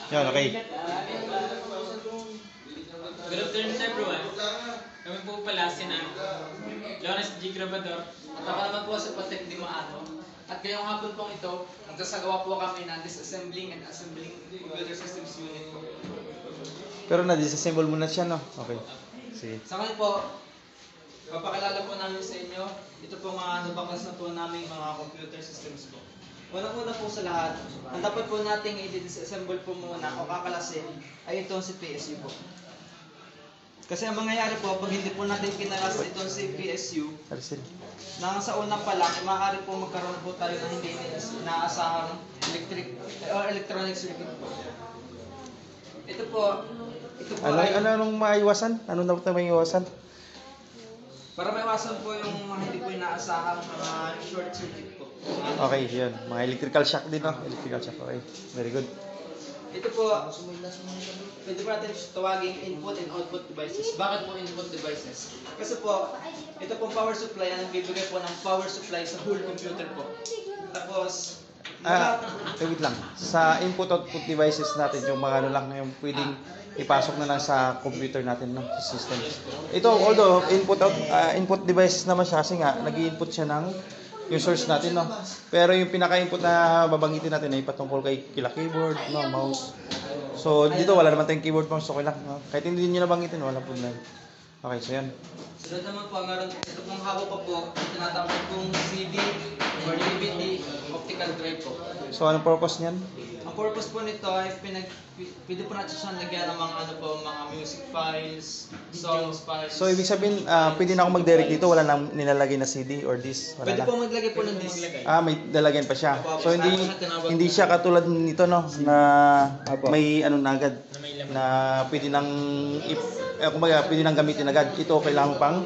Yan, okay. Good afternoon everyone. Kami po pala sina Lawrence G. Grabador. At ako naman po si Patek Di Maano. At ngayong hapon pong ito, magsasagawa po kami ng disassembling and assembling computer systems unit po. Pero na-disassemble muna siya, no? Okay. Sige. Sa ngayon po, papakilala po namin sa inyo, ito po mga nabaklas na po namin mga computer systems po. Unang-una po sa lahat, ang dapat po nating i-disassemble po muna o kakalasin ay itong si PSU po. Kasi ang mangyayari po, pag hindi po natin kinalas itong si PSU, Alisin. nang sa una pa lang, maaari po magkaroon po tayo ng hindi inaasahang electronic circuit po. Ito po ay Anong maiwasan? Anong dapat na maiwasan? para maiwasan po yung mga hindi po inaasahang mga short circuit po. Okay, yun. Mga electrical shock din, no? Electrical shock, okay. Very good. Ito po, pwede po natin tawagin input and output devices. Bakit po input devices? Kasi po, ito pong power supply ang nagbibigay po ng power supply sa whole computer po. Tapos, Wait lang. Sa input-output devices natin, yung mga ano lang, yung pwedeng ipasok na lang sa computer natin, no? Sa system. Ito, although input devices naman siya, kasi nga, nag-i-input siya ng yung source natin, no? Pero yung pinaka-input na babanggitin natin ay patungkol kay keyboard, no? Mouse. So, dito wala naman tayong keyboard, mouse, okay lang, no? Kahit hindi nyo nabanggitin, wala problema. Okay, so yan. sunod naman po, meron ito pong hawak pa po, tinatawag pong CD or DVD optical drive po. So, anong purpose niyan? Ang purpose po nito ay pwede po natin siyang lagyan ng mga ano po, mga music files, songs files. So, ibig sabihin, pwede na ako mag-direct dito, wala nang nilalagay na CD or disc, wala Pwede na. po maglagay po ng disc. May lalagyan pa siya. So hindi siya katulad nito, no, na may ano na agad na pwede nang kumbaga pwede nang gamitin agad. Ito kailangan pang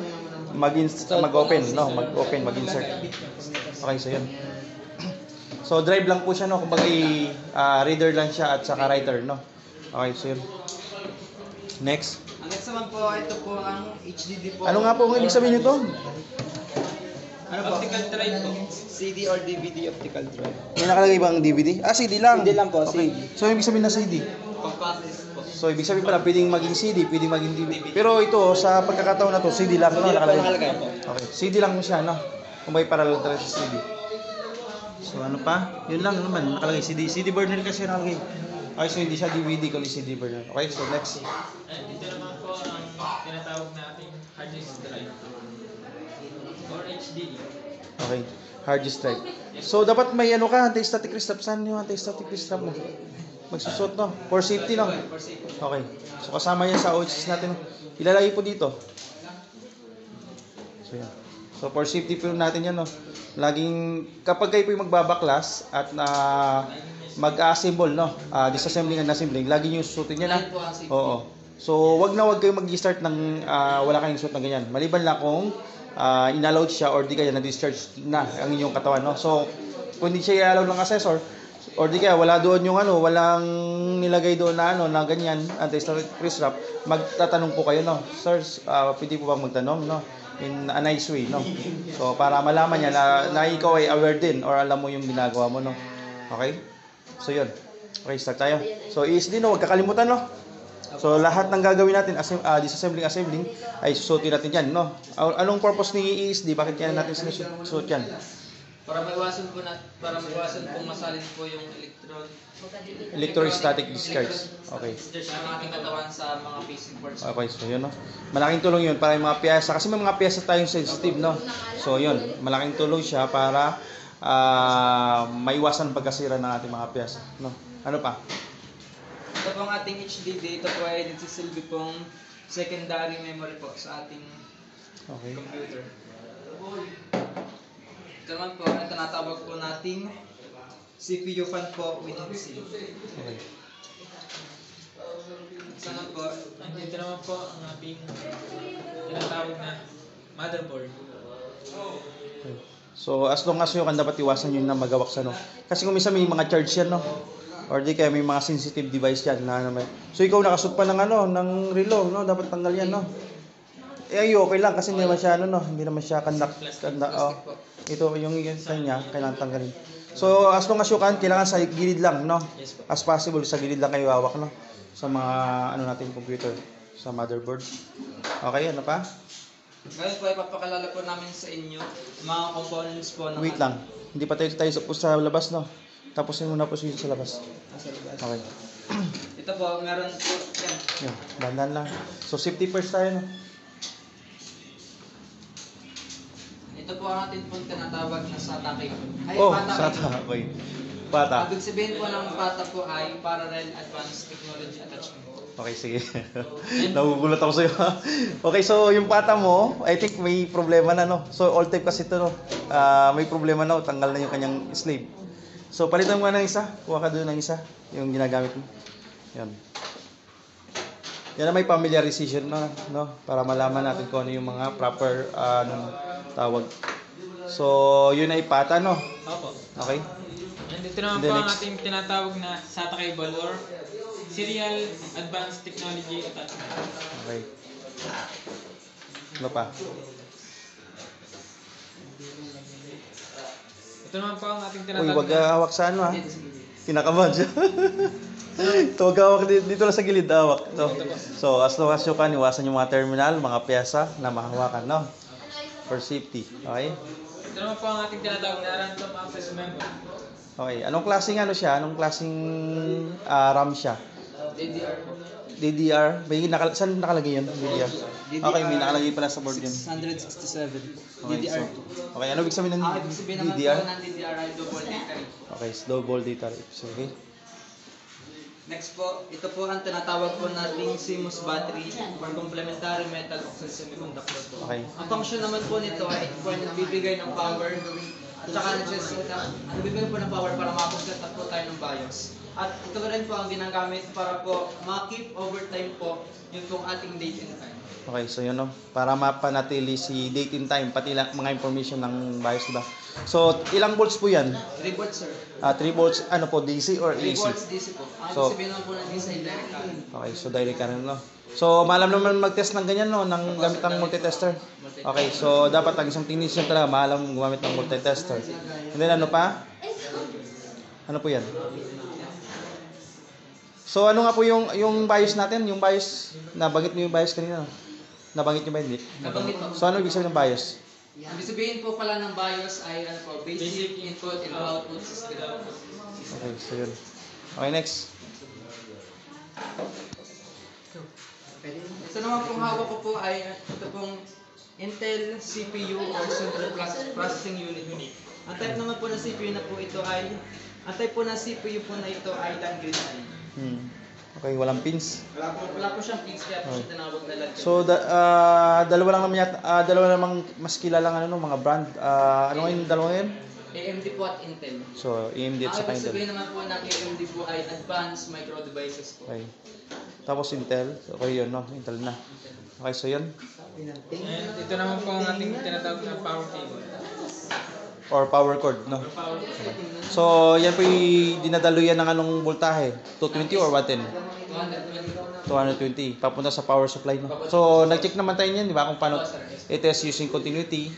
mag-open, no, mag-open, mag-insert. Okay, so yun. So drive lang po siya, no, kumbaga reader lang siya at saka writer, no. Okay, so yun. Next. Ang next naman po, ito po ang HDD po. Ano nga po ang ibig sabihin nito? Ano po? Optical drive po. CD or DVD optical drive. May nakalagay bang DVD? CD lang. CD lang po, Okay. CD. So ibig sabihin na CD. Compact disc po. So, ibig sabihin pala, pwedeng maging CD, pwedeng maging DVD. Pero ito, sa pagkakataon na to, CD lang, no? CD lang po Nakalagay. nakalagay po. Okay, CD lang mo siya, no? Kung may parallel talaga sa CD. So, ano pa? Yun lang naman, nakalagay CD. CD burner kasi nakalagay. Okay, so hindi siya DVD, kundi CD burner. Okay, so next. And dito naman po ang tinatawag nating hard disk drive or HDD. Okay, hard disk drive. So, dapat may ano ka, anti-static restore. Saan yung anti-static restore mo? Magsusot, no? For safety, no? Okay. So, kasama yan sa OHS natin. Ilalagay po dito. So, yan. So, for safety po natin yan, no? Laging, kapag kayo po yung magbabaklas at mag-assemble, no? Disassembling and assembling, lagi nyo susutin yan, ha? Oo. So, wag kayong mag-start ng wala kayong suot na ganyan. Maliban lang kung inallowed siya or di kaya na-discharge na ang inyong katawan, no? So, kung hindi siya i-allow ng assessor, or di kaya wala doon yung walang nilagay doon na na ganyan, anti-static wrap, magtatanong po kayo, no? Sir, pwede po bang magtanong, no? In a nice way, no? So, para malaman niya na ikaw ay aware din or alam mo yung ginagawa mo, no? Okay? So, yun. Okay, start tayo. So, ESD, no? Huwag kakalimutan, no? So, lahat ng gagawin natin, disassembling, assembling, ay susutin natin yan, no? Anong purpose ni ESD? Bakit kaya natin sinusuot yan? Para maiwasan po masalin po yung Electrostatic discharge. Okay. discharge ng ating katawan sa mga facing parts. Okay, so yun, no? Malaking tulong yun para yung mga piyesa. Kasi may mga piyesa tayong sensitive, no? So, yun. Malaking tulong siya para maiwasan pagkasira ng ating mga piyesa, no? Ano pa? Ito pong ating HDD, ito po ay nagsisilbi pong secondary memory po sa ating Okay. computer. Ito naman po, ang tinatawag po nating CPU fan po within C. Okay. Isa naman po, And dito naman po ang ating tinatawag na motherboard. Okay. So, as long as yung dapat iwasan yun na magawak sa, no? Kasi kung minsan may mga charge yan, no? Or di kaya may mga sensitive device yan na may. So, ikaw nakasuot pa ng ng relo, no? Dapat tanggal yan, no? Okay lang kasi hindi naman siya, hindi naman siya ito yung kanya, kailangan tanggalin. So, as long as you can, kailangan sa gilid lang, no? Yes po. As possible, sa gilid lang kayo hawak, no? Sa mga, ano natin, computer. Sa motherboard. Okay, ano pa? Ngayon po, ipapakilala po namin sa inyo mga components po ng Wait lang. Hindi pa tayo sa labas, no? Tapusin muna po sa labas. Nasa labas. Okay. Ito po, meron po yan. Yan, dandan lang. So, safety first tayo, no? Ito po ang ating pong tinatawag na SATA cable. Ay, Oh, PATA SATA. cable. Okay. PATA. Ibig sabihin po ng PATA po ay Parallel Advanced Technology Attachment. Okay, sige. Nagugulat ako sa'yo. Okay, so yung PATA mo, I think may problema na, no? So, all type kasi ito, no? May problema na, tanggal na yung kanyang slave. So, palitan mo ng isa. Kuha ka doon ng isa. Yung ginagamit mo. Yan. Yan na may familiarization na, no? Para malaman natin kung ano yung mga proper, tawag. So, yun ay PATA, no? Opo. Okay? And ito naman And then po ang next. ating tinatawag na SATA cable or Serial Advanced Technology Attachment. Okay. Ano pa? Ito naman po ang ating Uy, tinatawag wag na hawak sa ano, ha? Kinakabahan siya. Ito, wag hawak dito lang sa gilid, hawak. Ito. So, as long as you can, iwasan yung mga terminal, mga pyesa na mahawakan, no? For safety. Okay? ito naman po ang ating tinatawag na random access memory. Okay. Anong klaseng ano siya? Anong klaseng RAM siya? DDR po. DDR? Saan nakalagay yun? DDR. Okay, may nakalagay pala sa board yun. 667. Okay, DDR so, po. okay, ano ibig sabihin ng Ibig sabihin naman DDR? po ng DDR ay double data rate. Okay, so double data rate. So, okay. Next po, ito po ang tinatawag po nating CMOS battery or complementary metal oxide semiconductor po. Okay. Ang function naman po nito ay po nagbibigay ng power at saka nagbibigay po ng power para makakonset up po tayo ng BIOS. At ito rin po ang ginagamit para po ma-keep overtime po yung pong ating date and time. Okay, so yun, no? Para mapanatili si date and time, pati mga information ng BIOS, diba? So, ilang volts po yan? 3 volts sir. 3 volts, ano po, DC or 3 AC? volts DC po. Ang So- sabihin naman po ng DC ay direct current. Okay, so direct current, no? So, maalam naman mag-test ng ganyan, no? Ng gamit ng multitester. Okay, so dapat ang isang technician talaga, maalam gumamit ng multitester. And then, ano pa? Ano po yan? So, ano nga po yung BIOS natin? Yung BIOS, nabanggit mo yung BIOS kanina, no? Nabanggit nyo ba hindi? Nabanggit po. So, ano ibig sabihin ng BIOS? Ibig sabihin po pala ng BIOS ay ano po, basic input and output system. Okay, so yun. Okay, next. Ito naman pong hawak ko po ay ito pong Intel CPU or Central Processing Unit. Ang type naman po ng CPU na po ito ay ang type po ng CPU po na ito ay land grid line. Okay, walang pins. Wala po siyang pins kaya po siya tinawag na land grid. So, dalawa lang naman dalawa namang mas kilalang ano, no, mga brand. Ano nga yung dalawa ngayon? AMD po at Intel. So, AMD at Ang saka ibig Intel. sabihin naman po ng AMD po ay Advanced Micro Devices po. Okay. Tapos Intel. Okay, yun, no? Intel na. Okay, so yun. And ito naman po ang ating tinatawag na power cable. Or power cord, no? Power cable. So, yan po yung dinadaluyan ng anong voltahe? 220 or 110? 220. 220. Papunta sa power supply, no? So, nag-check naman tayo niyan, di ba? Kung paano it is using continuity.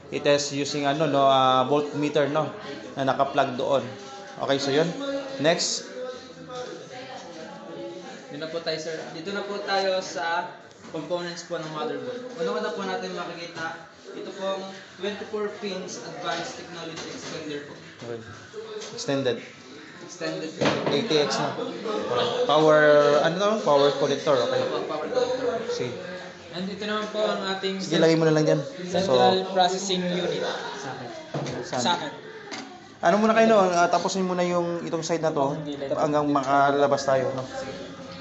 It is using ano, no, voltmeter, no? Na naka-plug doon. Okay, so yun. Next. Dito na po tayo sir. Dito na po tayo sa components po ng motherboard. Una-una po natin makikita ito pong 24 pins advanced technology extender po. Okay. Extended. Extended ATX na. Power, ano to? Power connector. Okay. power connector. Sige. And ito naman po ang ating Sige, lagay mo na lang dyan. Central Processing Unit. saan? Socket. Ano muna kayo, no? Tapusin muna yung itong side na to hanggang makalabas tayo, no?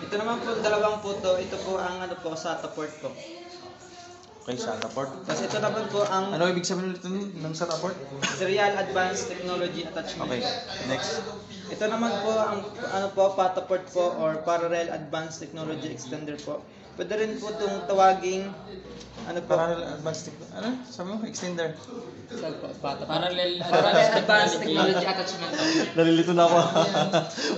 Ito naman po dalawang po to. Ito po ang ano po SATA port po. Okay, SATA port. Tapos ito naman po ang Ano ibig sabihin ulit ng SATA port? Serial Advanced Technology Attachment. Okay, next. Ito naman po ang ano po PATA port po or Parallel Advanced Technology Extender po. Pwede rin po itong tawaging ano po? Parallel advanced ano? Sabi mo? Extender. Parallel Advanced Technology Attachment. Nalilito na ako.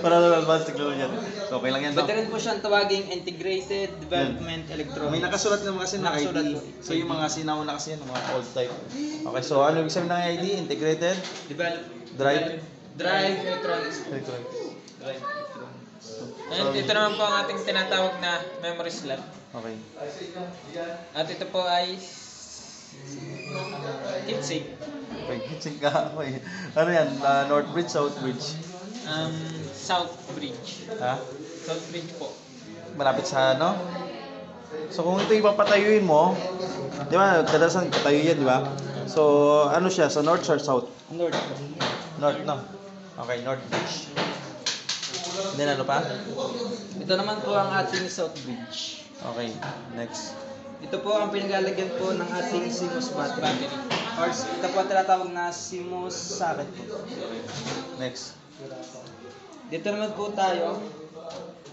Parallel advanced technology. So, okay lang yan, no? Pwede rin po siyang tawaging Integrated Development May Electronics. nakasulat naman kasi na ID. Nakasulat po. So, yung mga sinauna kasi yan, mga old type. Okay, so ano ibig sabihin ng ID? Integrated Develop, Drive Drive electronics. Electronics. Drive electronics. And ito naman po ang ating tinatawag na memory slot. Okay. At ito po ay heatsink. Okay, check ka. Okay. Ano yan? North Bridge, South Bridge? South Bridge. Ha? South Bridge po. Malapit sa ano? So kung ito ipapatayuin mo, di ba, kadalasan patayo yan, di ba? So ano siya, sa north or south? North. North, no? Okay, North Bridge. Then ano pa? Ito naman po ang ating South Bridge. Okay, next. Ito po ang pinalalagyan po ng ating CMOS battery. Or ito po ang tinatawag na CMOS socket po. Next. Dito naman po tayo.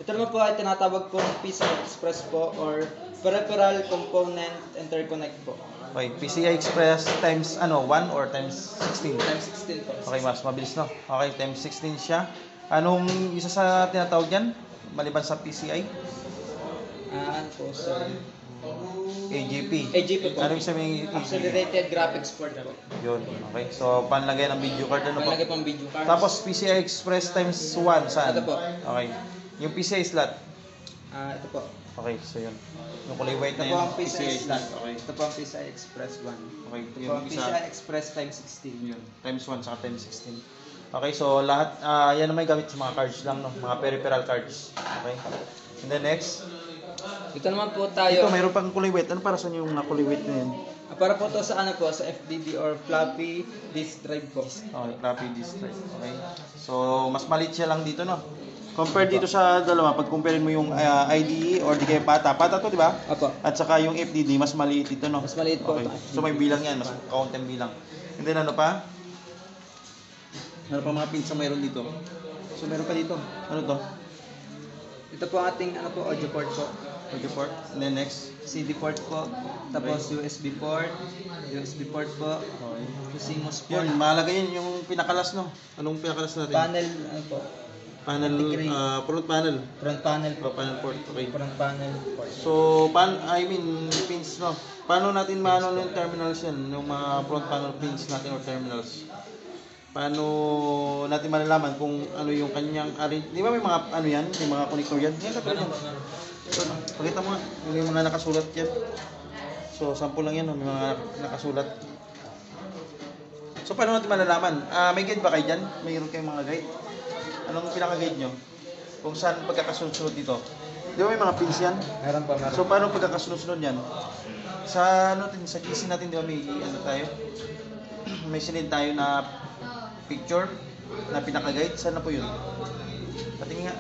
Ito naman po ay tinatawag po ng PCI Express po or Peripheral Component Interconnect po. Okay, PCI Express times ano, 1 or times 16? Times 16 po. Okay, mas mabilis, no? Okay, times 16 siya. Anong isa sa tinatawag yan? Maliban sa PCI? Ano po, sir? AGP. AGP po. Anong sabihin ng AGP? Accelerated Graphics Board po. Yun, okay. So, panlagay ng video card, ano po? Malagay pang video card. Tapos, PCI Express times 1, saan? Ito po. Okay. Yung PCI slot. Ito po. Okay, so yun. Yung kulay white Ito na po yun, ang PCI slot. Okay. Ito po ang PCI Express 1. Okay, Ito po yung ang isa. PCI Express times 16. Yun, times 1 saka times 16. Okay, so lahat, yan naman gamit sa mga cards lang, no? Mga peripheral cards. Okay. And then next, Ito naman po ito tayo. mayroon pang kulay white. Ano para sa yung kulay white na yun? Para po to sa ano po, sa FDD or floppy disk drive po. Okay, floppy disk drive. Okay. So, mas maliit siya lang dito, no? Compare dito sa dalawa, pag compare mo yung IDE or di kaya PATA. PATA to, di ba? Apo. At saka yung FDD, mas maliit ito, no? Mas maliit po Okay. ito. So, may bilang yan. Mas count ang bilang. And then, ano pa? Ano pa mga pins na mayroon dito? So, meron pa dito. Ano to? Ito po ang ating ano po, audio port po. Audio port. And then next. CD port po. Tapos USB port. USB port po. Okay. CMOS port. Yun, mahalaga yun yung pinakalas, no? Anong pinakalas natin? Panel, ano po, Panel, Integrate. front panel. front panel po. Panel port. Okay. Front panel port. So, pins, no? Paano natin maano yung terminals yan? Yung mga front panel pins natin or terminals? Paano natin malalaman kung ano yung kanyang di ba may mga ano yan? May mga connector yan? Yan, katulad yan. So, pakita mo nga. Yung mga nakasulat yan. So, sample lang yan, no? May mga nakasulat. So, paano natin malalaman? May guide ba kayo dyan? Mayroon kayong mga guide? Anong pinaka-guide nyo? Kung saan pagkakasunod-sunod dito? Di ba may mga pins yan? Meron po, meron. So paano pagkakasunod-sunod yan? Sa ano din, sa GC natin di ba may ano tayo? May sinend tayo na picture na pinaka-guide. Saan na po yun? Patingin nga.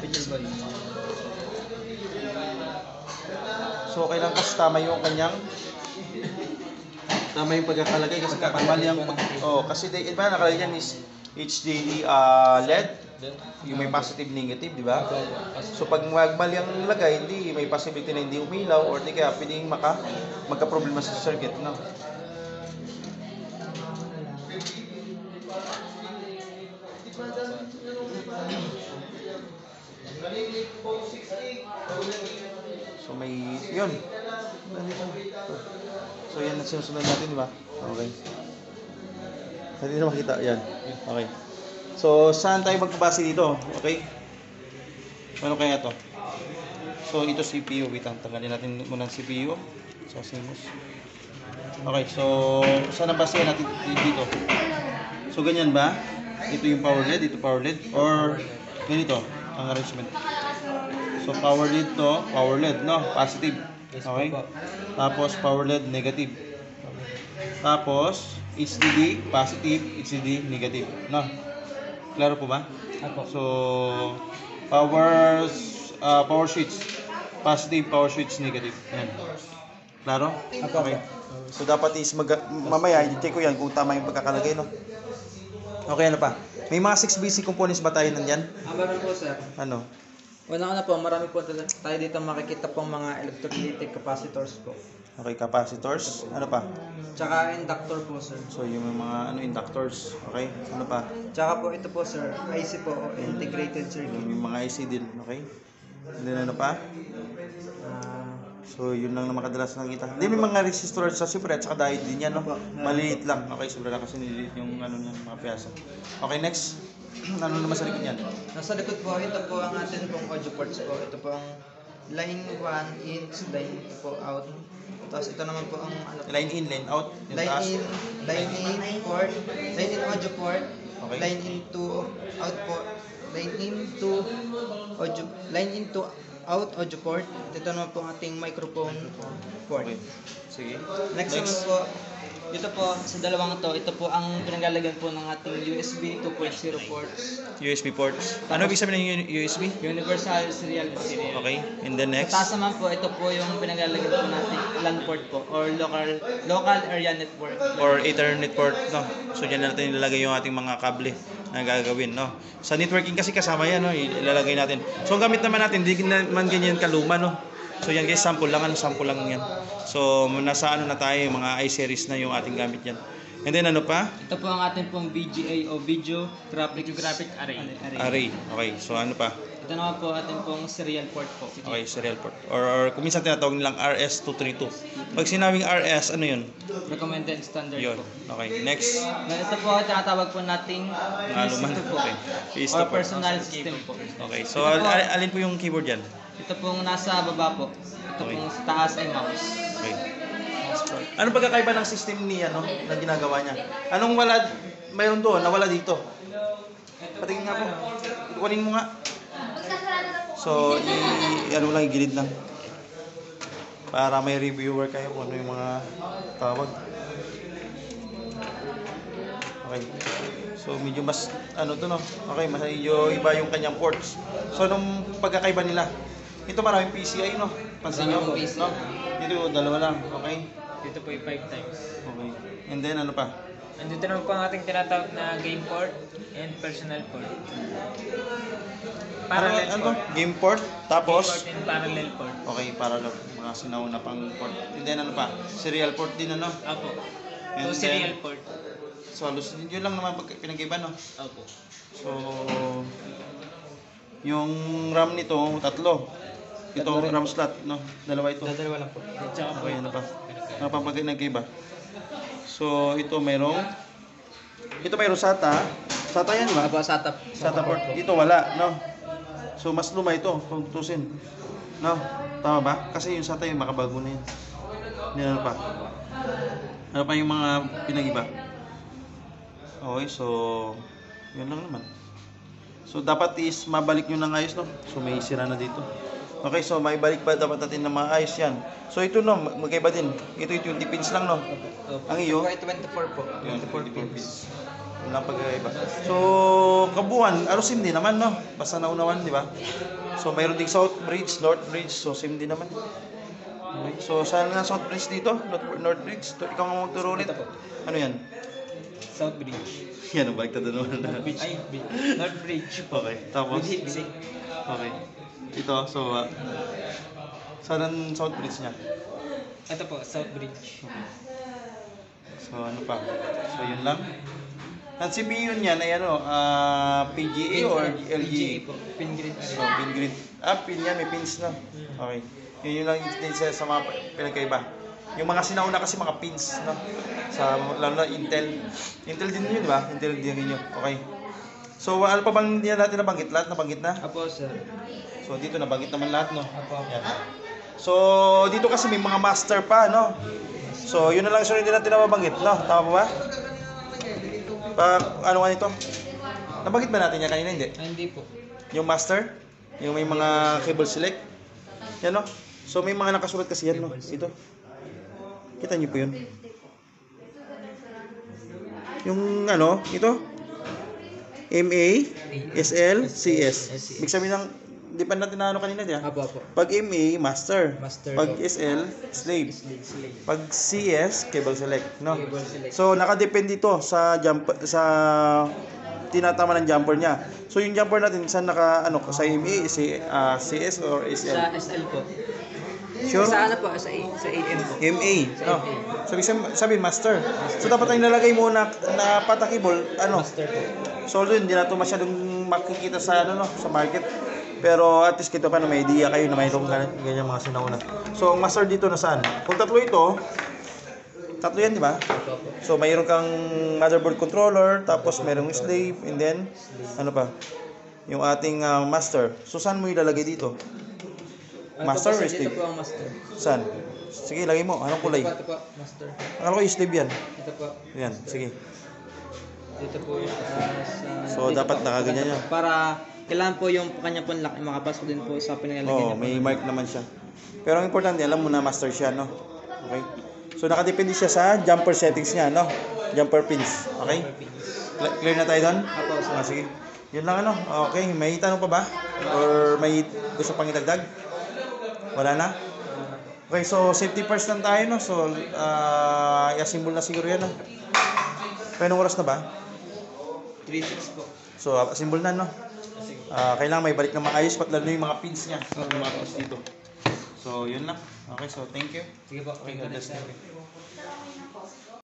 So kailangan kasi tama yung kanyang tama yung pagkakalagay kasi mali ang kasi iba nakalagay yan is HDD LED yung may positive negative, di ba? So pag mali ang lagay, hindi may possibility na hindi umilaw or di kaya pwedeng magka-problema sa circuit, no? So may yun. So yan ang sinusunod natin, di ba? Okay. Hindi na makita yan. Okay. So, saan tayo magbabase dito? Okay? Ano kaya to? So, ito CPU. Wait lang, tanggalin natin muna ang CPU. So, CMOS. Okay, so, saan ang base natin dito? So, ganyan ba? Ito yung power LED, ito power LED, or ganito ang arrangement. So, power LED to, power LED, no? Positive. Okay? Tapos, power LED, negative. Tapos, HDD, positive, HDD, negative. No? Klaro po ba? Apo. So, power switch, positive, power switch, negative. Yan. Klaro? Apo. Okay. So, dapat is mamaya, i-check ko yan kung tama yung pagkakalagay, no? Okay, ano pa? May mga 6BC components ba tayo nandyan? Meron po, sir. Ano? Una po, marami po tayo dito makikita pong mga electrolytic capacitors po. Okay, capacitors. Ano pa? Tsaka inductor po, sir. So, yung mga inductors. Okay? Ano pa? Tsaka po ito po, sir, IC po, o integrated circuit. Yung mga IC din. Okay? And then ano pa? So, yun lang na makadalas nakita. Hindi, may mga resistor sa super at saka diode din yan, no? Maliit lang. Okay, sobra lang kasi nililit yung ano niya, mga piyasa. Okay, next. Ano naman sa likod niyan? Nasa likod po, ito po ang atin pong audio ports po. Ito po ang line 1 in, line po out. Tapos ito naman po ang ano po, Line in, line out, yung taas. line in port, line in audio port, Okay. line in to out port, line in to audio, line in to out audio port. Ito naman po ang ating microphone port. Okay. Sige. Next naman po, dito po sa dalawang to, ito po ang pinaglalagyan po ng ating USB 2.0 ports. USB ports. Ano ibig sabihin ng USB? Universal Serial Serial. Okay. And then next. Sa taas naman po, ito po yung pinaglalagyan po natin LAN port po or local area network. Or Ethernet port, no? So diyan natin ilalagay yung ating mga kable na gagawin, no? Sa networking kasi kasama yan, no? Ilalagay natin. So ang gamit naman natin, hindi naman ganyan kaluma, no? So yan guys, sample lang yan. So nasa ano na tayo, mga i-series na yung ating gamit yan. And then ano pa? Ito po ang ating pong VGA o Video Graphic Array. Array. Okay, so ano pa? Ito naman po ating pong serial port po. Okay, serial port. Or kung minsan tinatawag nilang RS-232. Pag sinabing RS, ano yun? Recommended standard Yun. po. Okay, next. Ito po ang tinatawag po nating Aluman. PISTO po. Okay. PISTO Or port. personal system po. Okay, so alin po yung keyboard yan? Ito pong nasa baba po. Ito Okay. pong sa taas ay mouse. Okay. Anong pagkakaiba ng system niya, no? Na ginagawa niya? Anong wala, mayroon doon, nawala dito? Patingin nga po. Kunin mo nga. So, ano lang, gilid lang. Para may reviewer kayo kung ano yung mga tawag. Okay. So, medyo mas, ano to, no? Okay, mas medyo iba yung kanyang ports. So, anong pagkakaiba nila? Ito maraming PCI, no? Pansin nyo, Maraming PCI. no? Dito, dalawa lang. Okay. Dito po yung 5 times. Okay. And then, ano pa? Andito naman po ang ating tinatawag na game port and personal port. Parallel Ano to? port. Game port. Game Tapos, port and parallel port. okay, parallel. Mga sinauna pang port. And then, ano pa? Serial port din, ano? Opo. And So, serial port. So, halos yun lang naman pinag-iba, no? Opo. So, yung RAM nito, tatlo. Ito, RAM slot, no? Dalawa ito. Dalawa lang po. At saka po Okay, ano ito. pa? Ano pa pag nag-iba? So, ito mayroong SATA. SATA yan, di ba? SATA. SATA port. Dito wala, no? So, mas luma ito, kung tutusin. No? Tama ba? Kasi yung SATA yung makabago na yun. Hindi ano pa. Ano pa yung mga pinag-iba? Okay, so, yun lang naman. So, dapat is mabalik nyo ng ayos, no? So, may sira na dito. Okay, so may balik pa dapat natin na maayos yan. So, ito, no, magkaiba din. Ito yung 20 pins lang, no? Ang iyo? 24 po. Yun, 20 pins. Yun lang pagkaiba. So, kabuuan, SIM din naman, no? Basta naunawan, di ba? So, mayroon ding South Bridge, North Bridge, so SIM din naman. Okay. So, saan na South Bridge dito? North Bridge? Ikaw ang magturo ulit. Ano yan? South Bridge. Yan, baliktad na naman. Ay, North Bridge. Okay, tapos? Basic. Okay. Ito, so, saan ang South Bridge niya? Ito po, South Bridge. So, ano pa? So, yun lang. Ang CPU niyan ay ano, PGA or PGA LGA? po. Pin grid So, array. pin grid. Pin yan, may pins na. Okay. Yun lang din sa mga pinagkaiba. Yung mga sinauna kasi mga pins, no? Sa, lalo na Intel. Intel din yun, di ba? Intel din yun. Okay. So, ano pa bang hindi natin nabanggit? Lahat nabanggit na? Apo, sir. So, dito nabanggit naman lahat, no? Apo. Yan. So, dito kasi may mga master pa, no? So, yun na lang sir, hindi natin nababanggit, no? Tama ba? Ano nga nito? Nabanggit ba natin yan kanina? Hindi. Hindi po. Yung master, yung may mga cable select. Yan, no? So, may mga nakasulat kasi yan, no? Ito. Kita niyo po yun. Yung ano, ito. MA, SL, CS. Ibig sabihin ng, di pa natin na ano kanina diyan. Apo, apo. Pag MA, master. Master. Pag SL, slave. Slave. Pag CS, cable select, no? Cable select. So nakadepende ito sa tinatama ng jumper niya. So yung jumper natin saan naka ano sa MA, CS or SL? Sa SL po. Sure? Sa ano po? Sa AM po. MA, no? Sabi master. So dapat ang nilalagay mo na patakibol, ano? Master po. So yun, hindi na ito masyadong makikita sa ano no, sa market. Pero at least kita pa na may idea kayo na mayroong ganyan mga sinauna. So ang master dito na saan? Kung tatlo ito, Tatlo yan, di ba? So, mayroon kang motherboard controller, tapos mayroong slave, and then, ano pa? Yung ating master. So, saan mo ilalagay dito? Master or slave? Ito po ang master. Saan? Sige, lagay mo. Anong kulay? Ito po, master. Akala ko yung slave yan. Ito po. Yan, sige. Dito po yung So, dito dapat po. nakaganyan yan. Para kailangan po yung kanya po lock makapasok din po sa pinaglalagyan Oo, niya po. may mark naman siya. Pero ang importante, alam mo na master siya, no? Okay? So, nakadepende siya sa jumper settings niya, no? Jumper pins. Okay? Clear na tayo doon? Apo, sir. Sige. Yun lang, ano? Okay, may tanong pa ba? Or may gusto pang idagdag? Wala na? Okay, so safety first lang tayo, no? So, i-assemble na siguro yan, no? Kaya oras na ba? 3.6 po. So, assemble na, no? Kailangan may balik na maayos, lalo yung mga pins niya. Mga pins dito. So, yun lang. Okay, so thank you. Sige po. Okay, God bless you.